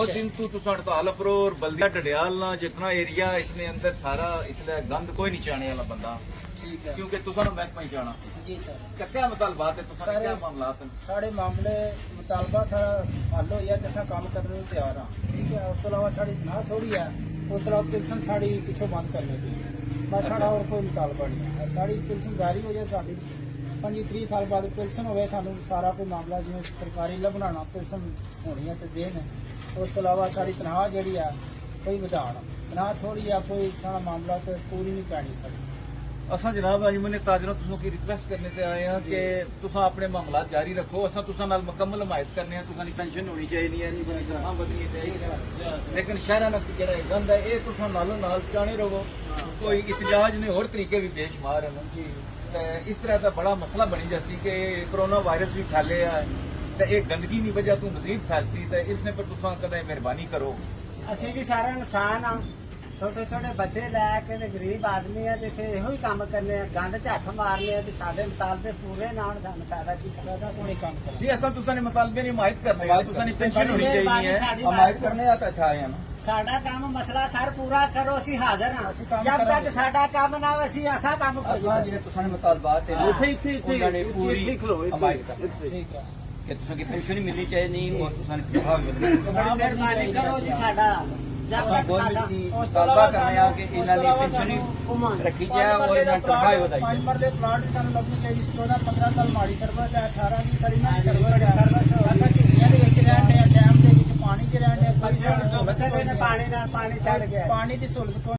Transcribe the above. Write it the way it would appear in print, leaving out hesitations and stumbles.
दिन तो हड़ताल पर और बल्दिया डडियाल ना जितना एरिया इसने अंदर सारा इसलिए गंद कोई नहीं चाहने वाला बंदा ठीक है क्योंकि तुसा महकमा ही जाना जी सर क्या मुतालबात है तुसा क्या मामला है साढ़े मामले मुतालबा सारा हल हो गया जैसा काम करने को तैयार हाँ ठीक है उस तो अलावा साड़ी तनख्वाह थोड़ी है उस तरह पिलसन साड़ी पिछों बंद करने की बस साड़ा और कोई मुतालबा नहीं है साड़ी पिलसन जारी हो जाए साड़ी 25-30 साल बाद पिलसन हो सानू सारा कोई मामला जिवें सरकारी ला बनाना पिलसन होनी है तो देन उस तो अलावा साड़ी तनख्वाह जी है कोई ਵਧਾਣ तनख्वाह थोड़ी है कोई सारा मामला तो पूरी नहीं पैनी साड़ी असा जनाब अंजुमन ताजरा तुसों की रिक्वेस्ट करने ते आए हैं कि तुसा अपने मामला जारी रखो असा तुसा नाल मुकम्मल हमायत करने हैं तुसा दी पेंशन होनी चाहिए नहीं तुसा दी तनख्वाह बदलनी चाहिए लेकिन शहरां दा जेड़ा गंद है ये तुसा नालों नाल चाहने रहो कोई इतजाज ने और तरीके भी बेशुमार हैं जी इस तरह का बड़ा मसला बनी जासी कि कोरोना वायरस भी फैले है तो ये गंदगी की वजह तो मजीद फैलसी तो इसने पर तुसा कदे मेहरबानी करो ਅਸੀਂ ਵੀ ਸਾਰਾ ਇਨਸਾਨ ਆ ਛੋਟੇ ਛੋਟੇ ਬੱਚੇ ਲੈ ਕੇ ਤੇ ਗਰੀਬ ਆਦਮੀ ਆ ਤੇ ਫਿਰ ਇਹੋ ਹੀ ਕੰਮ ਕਰਨੇ ਆ ਗੰਦ ਚ ਹੱਥ ਮਾਰਨੇ ਆ ਤੇ ਸਾਡੇ ਮੁਤਾਲਬੇ ਪੂਰੇ ਨਾਲ ਸਾਨੂੰ ਫਾਇਦਾ ਕੀ ਕਰਦਾ ਕੋਈ ਕੰਮ ਕਰਦਾ ये असा तुसा ने मुतालबे ने हिमायत करने है तुसा ने पेंशन होनी चाहिए ਹਮਾਇਤ ਕਰਨੇ ਆ ਤਾਂ ਇੱਥੇ ਆਏ ਆ ਸਾਡਾ ਕੰਮ ਮਸਲਾ ਸਰ ਪੂਰਾ ਕਰੋ ਅਸੀਂ ਹਾਜ਼ਰ ਹਾਂ ਜਦ ਤੱਕ ਸਾਡਾ ਕੰਮ ਨਾ ਹੋਵੇ ਅਸੀਂ ਐਸਾ ਕੰਮ ਕਰੀਏ ਜਿਹੜੇ ਤੁਸੀਂ ਮੁਤਾਲਬਾਤ ਤੇ ਇੱਥੇ ਉਹਨਾਂ ਨੇ ਪੂਰੀ ਹਮਾਇਤ ਕਰਨੀ ਠੀਕ ਹੈ ਕਿ ਤੁਸੀਂ ਕੀ ਪੈਨਸ਼ਨ ਮਿਲਣੀ ਚਾਹੀਦੀ ਔਰ ਤੁਸੀਂ ਤਨਖਾਹ ਮਿਲਣੀ ਬੜੀ ਮਿਹਰਬਾਨੀ ਕਰੋ ਜੀ ਸਾਡਾ ਜਦ ਤੱਕ ਸਾਡਾ ਮੁਤਾਲਬਾ ਕਰਨੇ ਆ ਕਿ ਇਹਨਾਂ ਦੀ ਪੈਨਸ਼ਨ ਰੱਖੀ ਜਾਏ ਔਰ ਇਹਨਾਂ ਦੀ ਤਨਖਾਹ ਵਧਾਈ ਜਾਏ ਨੰਬਰ ਦੇ ਪਲਾਟ ਸਾਨੂੰ ਲੱਗਣੀ ਚਾਹੀਦੀ 14-15 ਸਾਲ ਮਾੜੀ ਸਰਵਿਸ ਹੈ 18 ਦੀ ਸਾਡੀ ਨਾ ਸਰਵਿਸ ਅਸਾਂ ਝੁੱਗੀਆਂ ਦੇ ਵਿੱਚ ਰਹਿੰਦੇ ਆ ਡੈਮ ਦੇ ਵਿੱਚ ਪਾਣੀ 'ਚ ਰਹਿੰਦੇ ਆ ਕੋਈ ਸਾਡੀ ਸਹੂਲਤ ਪਾਣੀ ਨਾਲ ਪਾਣੀ ਛੱਡ ਗਿਆ ਪਾਣੀ ਦੀ ਸਹੂਲਤ